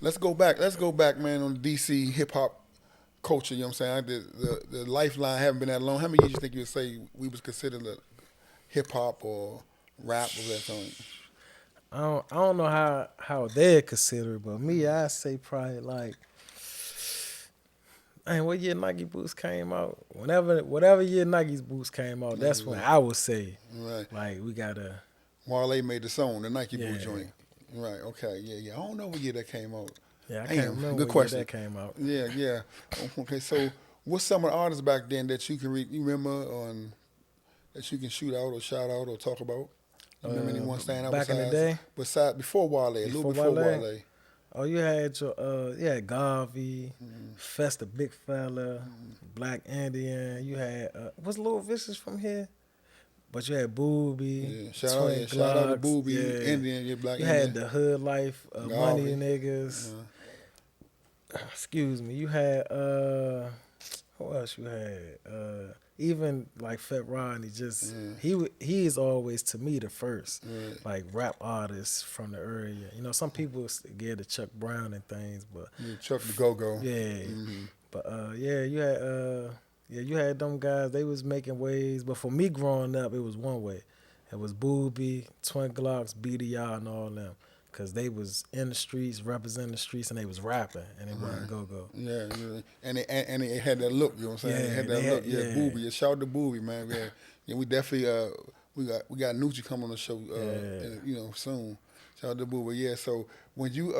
let's go back. Let's go back, man, on DC hip hop culture. You know what I'm saying? The lifeline haven't been that long. How many years you think you would say we was considered a hip hop or rap or that something? I don't know how they consider it, but me, I say probably like, man, what year Nike boots came out? Whatever year Nike's boots came out, Like, that's when I would say right. like we gotta, Wale made the song, the Nike Boot yeah, joint. Right. Okay. Yeah. Yeah. I don't know what year that came out. yeah. I can't Damn. remember Good what year question. that came out. Yeah. Yeah. Okay. So, what's some of the artists back then that you can you remember on that you can shoot out or shout out or talk about? You remember anyone stand out Back in the day, besides before Wale, a little before before Wale, Wale? oh, you had Garvey, Mm-hmm. Festa Big Fella, Black Indian. You had what's Little Vicious from here? But you had Booby, Yeah. Shout out. Twin Yeah. Shout out to Glocks, Booby, yeah. Indian, yeah, Black You had Indian, the Hood Life, Money Garvey. Niggas. Uh, Excuse me. You had who else you had? Even like Fat Rodney, just yeah. he is always to me the first Right. like rap artist from the area. You know, some people get to Chuck Brown and things, but Yeah. Chuck the Go Go. yeah, Mm-hmm. but you had them guys. They was making waves, but for me growing up, it was one way. It was Booby, Twin Glocks, BDR, and all them. Cause they was in the streets, representing the streets, and they was rapping, and it wasn't go go. Yeah, yeah. And it had that look, you know what I'm saying? It Yeah, had they that had look. Yeah, yeah, Booby. Yeah, shout out to Booby, man. Yeah, yeah, we definitely we got Nucci coming on the show yeah. soon. Shout out to Booby. Yeah, so when you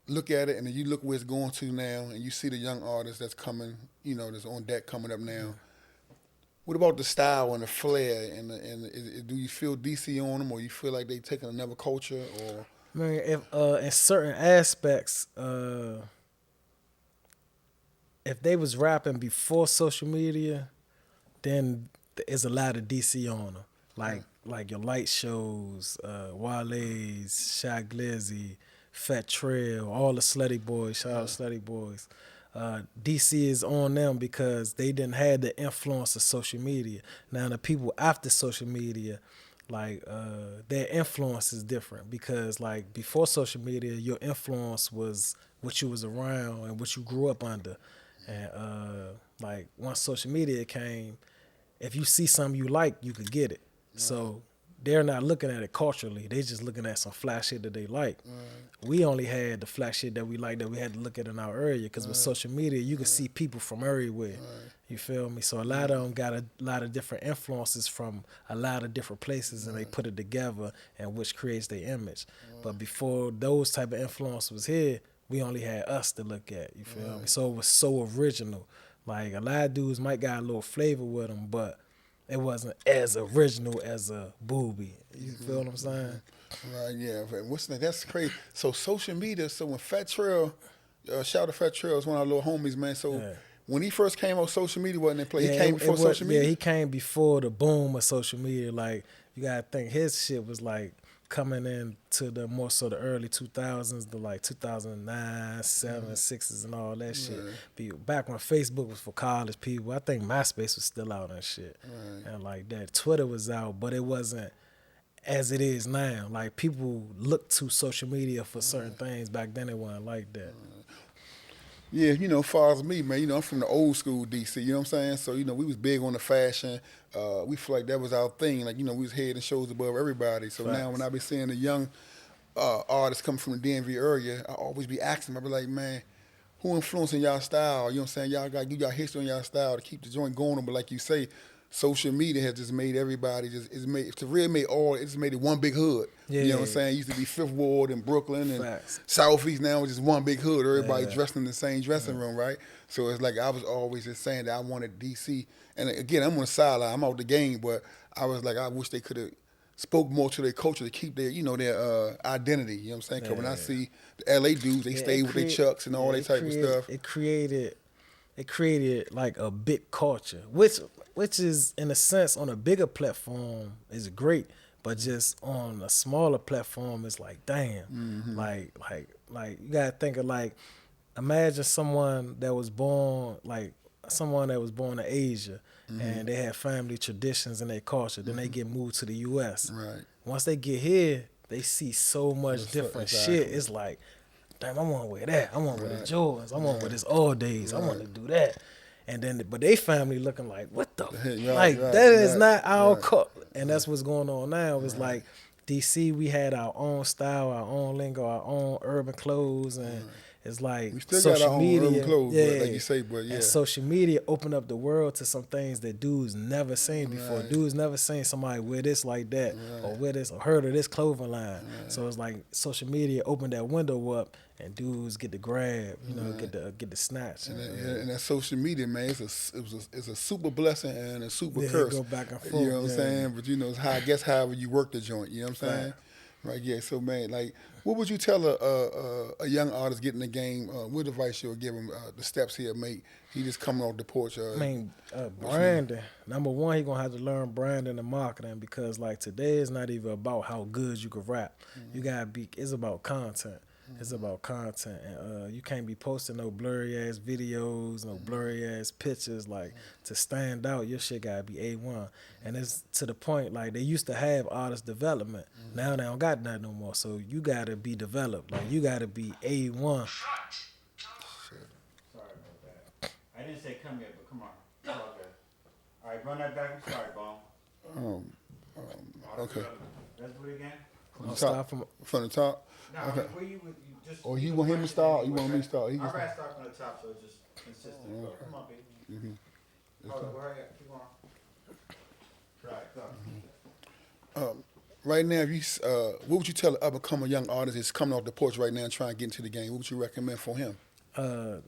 look at it and then you look where it's going to now and you see the young artists that's coming, that's on deck coming up now. What about the style and the flair do you feel DC on them or you feel like they taking another culture or I mean, if in certain aspects, if they was rapping before social media, then there's a lot of DC on them. Like your light shows, Wale's, Shy Glizzy, Fat Trail, all the Slutty Boys, shout out Slutty Boys. DC is on them because they didn't have the influence of social media. Now the people after social media, like their influence is different because like before social media, your influence was what you was around and what you grew up under. And like once social media came, if you see something you like, you could get it. So they're not looking at it culturally. They just looking at some flash shit that they like. We only had the flash shit that we like that we had to look at in our area because with social media, you can see people from everywhere. You feel me? So a lot of them got a lot of different influences from a lot of different places and they put it together and which creates their image. But before those type of influence was here, we only had us to look at. You feel me? So it was so original. Like a lot of dudes might got a little flavor with them, but it wasn't as original as a Booby. You feel what I'm saying? right? Yeah, but what's that? That's crazy. So social media. So when Fat Trail, shout out to Fat Trail, is one of our little homies, man. So Yeah. when he first came on social media, wasn't in play? He Yeah, came before social yeah, media. he came before the boom of social media. Like you gotta think his shit was like coming in to the more so the early 2000s, the like 2009, 7, 6s and all that shit. Back when Facebook was for college people, I think MySpace was still out and shit. And like that. Twitter was out, but it wasn't as it is now. Like people look to social media for certain things. Back then it wasn't like that. Yeah, as far as me, man, I'm from the old school DC, you know what I'm saying? So, we was big on the fashion. We feel like that was our thing. Like, we was head and shoulders above everybody. So now when Facts. I be seeing the young artists come from the DMV area, I always be asking them, I be like, man, who influencing y'all style? You know what I'm saying? Y'all got you got history on y'all style to keep the joint going. But like you say, social media has just made everybody it's made it one big hood. Yeah. You know what I'm saying? It used to be Fifth Ward and Brooklyn and Facts. Southeast. Now it's just one big hood. Everybody Yeah. dressed in the same dressing room, right? So it's like I was always just saying that I wanted DC. And again, I'm on the sideline. I'm out the game, but I was like, I wish they could have spoke more to their culture to keep their, their identity. You know what I'm saying? Because when I see the LA dudes, they stay with their chucks and all that type of stuff. It created like a big culture, which is in a sense on a bigger platform is great, but just on a smaller platform it's like damn, like you gotta think of like imagine someone that was born in Asia and they have family traditions and their culture, then they get moved to the U.S. Right. Once they get here, they see so much different exactly. shit. It's like damn, I want to wear that. I want to wear the Jordans. I want to wear this all days. I want Right. to do that. And then, but they family looking like, what the, Right, like right, that is right, not our right, cup. And that's what's going on now. It's right, like DC, we had our own style, our own lingo, our own urban clothes, and right. it's like We still got our social own urban media, clothes, but like yeah. you say, but And yeah. social media opened up the world to some things that dudes never seen before. Right, Dudes never seen somebody wear this like that, or right, wear this, or heard of this clothing line. right, So it's like social media opened that window up, and dudes get the grab, right. get the snatch. And that social media, man, it's a super blessing and a super Yeah, it curse. go back and You forth. know what I'm Yeah, saying? But you know, it's how I guess however you work the joint. You know what I'm saying? fact. Right? Yeah. So man, like, what would you tell a young artist getting the game? What advice you would give him? The steps he'll make. He just coming off the porch. I mean, What's new? branding. Number one, he gonna have to learn branding and marketing because like today is not even about how good you can rap. You gotta be. It's about content. It's about content, and you can't be posting no blurry ass videos, no blurry ass pictures. Like to stand out, your shit gotta be A1. And it's to the point like they used to have artist development. Now they don't got that no more. So you gotta be developed. Like you gotta be A1. Shit. Sorry about that. I didn't say come yet, but come on. It's all good. All right, run that back. I'm sorry, Bone. Okay. Let's do it again. From the I'll top. start from From the top. No, Okay. where you just. Or you you can want him to question start? it You want me to anyway. start? He can I'd start. rather start from the top so it's just consistent. Go. Come on, baby. Hold on, hurry up. Keep on. Right, go. Right now, if you what would you tell an up and coming young artist that's coming off the porch right now and trying to get into the game? What would you recommend for him?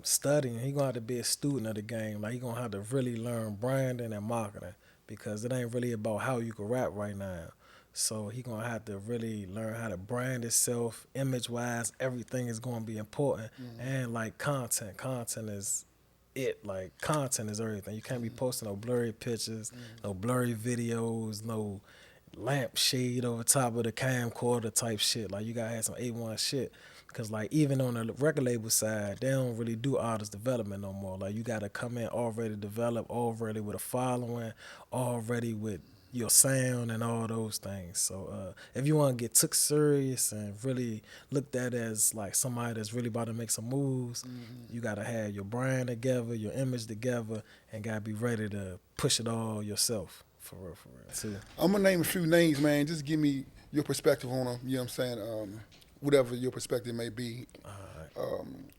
Studying. He gonna have to be a student of the game. Like he gonna have to really learn branding and marketing because it ain't really about how you can rap right now. So he gonna have to really learn how to brand himself, image wise. Everything is gonna be important, and like content. Content is it. Like content is everything. You can't be posting no blurry pictures, no blurry videos, no lampshade over top of the camcorder type shit. Like you gotta have some A1 shit. Cause like even on the record label side, they don't really do artist development no more. Like you gotta come in already developed, already with a following, already with your sound and all those things. So if you want to get took serious and really looked at as like somebody that's really about to make some moves, you gotta have your brand together, your image together, and gotta be ready to push it all yourself. For real, too. I'm gonna name a few names, man. Just give me your perspective on them. You know what I'm saying? Whatever your perspective may be.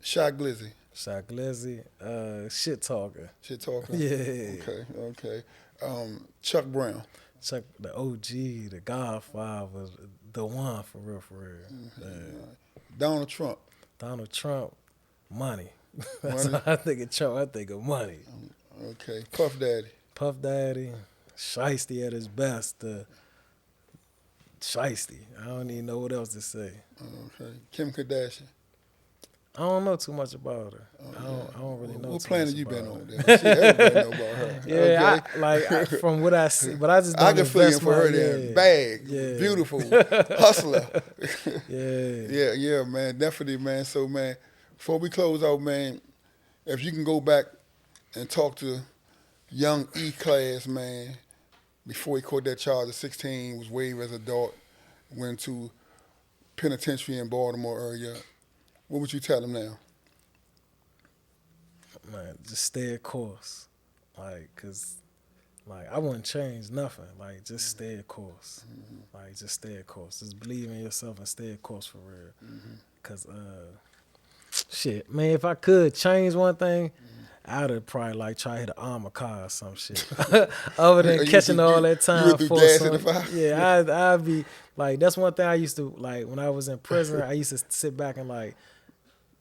Shy Glizzy, Shot Glizzy, shit talker. shit talker. Yeah. Okay. Chuck Brown. Chuck, the OG, the Godfather, the one for real. Yeah. Donald Trump. Donald Trump, money. That's Money? how I think of Trump. I think of money. Okay. Puff Daddy. Puff Daddy, shiesty at his best. Shiesty. I don't even know what else to say. Okay. Kim Kardashian. I don't know too much about her. I don't really know. What too planet much you about been her. on? Then? Shit, everybody know about her. Yeah, Okay. from what I see, but I just don't I can feel you invest for my her there. yeah. Bag, Yeah. beautiful, hustler. Yeah. Yeah, man, definitely, man. So, man, before we close out, man, if you can go back and talk to young E-Class, man, before he caught that charge at 16, was waived as an adult, went to penitentiary in Baltimore area, what would you tell him now? Man, just stay a course. Like, cause, like, I wouldn't change nothing. Like, just stay a course. Like, just stay a course. Just believe in yourself and stay a course for real. Cause, shit, man, if I could change one thing, I'd have probably like try to hit an armor car or some shit. Other than catching all that time you would do for gas in the some. fire? Yeah, I'd be like, that's one thing I used to like when I was in prison. I used to sit back and like.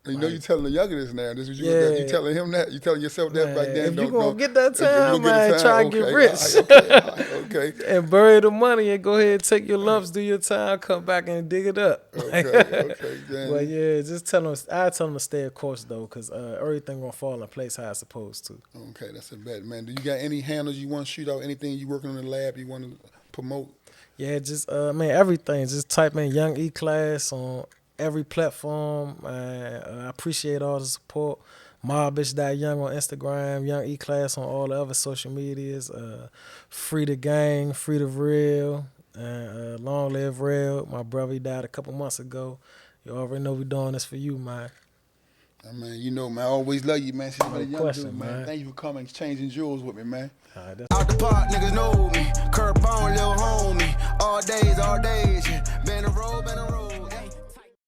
You know, you telling the younger this now. This is you. Yeah. You telling him that. You telling yourself that Man, back then. if you gonna get that if you time, get the man, time, try to get okay, rich. all right, okay. And bury the money and go ahead and take your lumps, do your time, come back and dig it up. Okay. Then. But yeah, just tell them. I tell them to stay a course though, cause everything gonna fall in place how it's supposed to. Okay, that's a bet, man. Do you got any handles you want to shoot out? Anything you working on in the lab you want to promote? Yeah, just man, everything. Just type in Young E Class on every platform. I appreciate all the support. Mobbish.young on Instagram, Young E Class on all the other social medias. Free the gang, free the real, and long live real. My brother, he died a couple months ago. You already know we doing this for you, man. I mean, you know, man, I always love you, man. Since you been a young question, dude, man. man. Thank you for coming, exchanging jewels with me, man. All right, that's Out the park, niggas know me.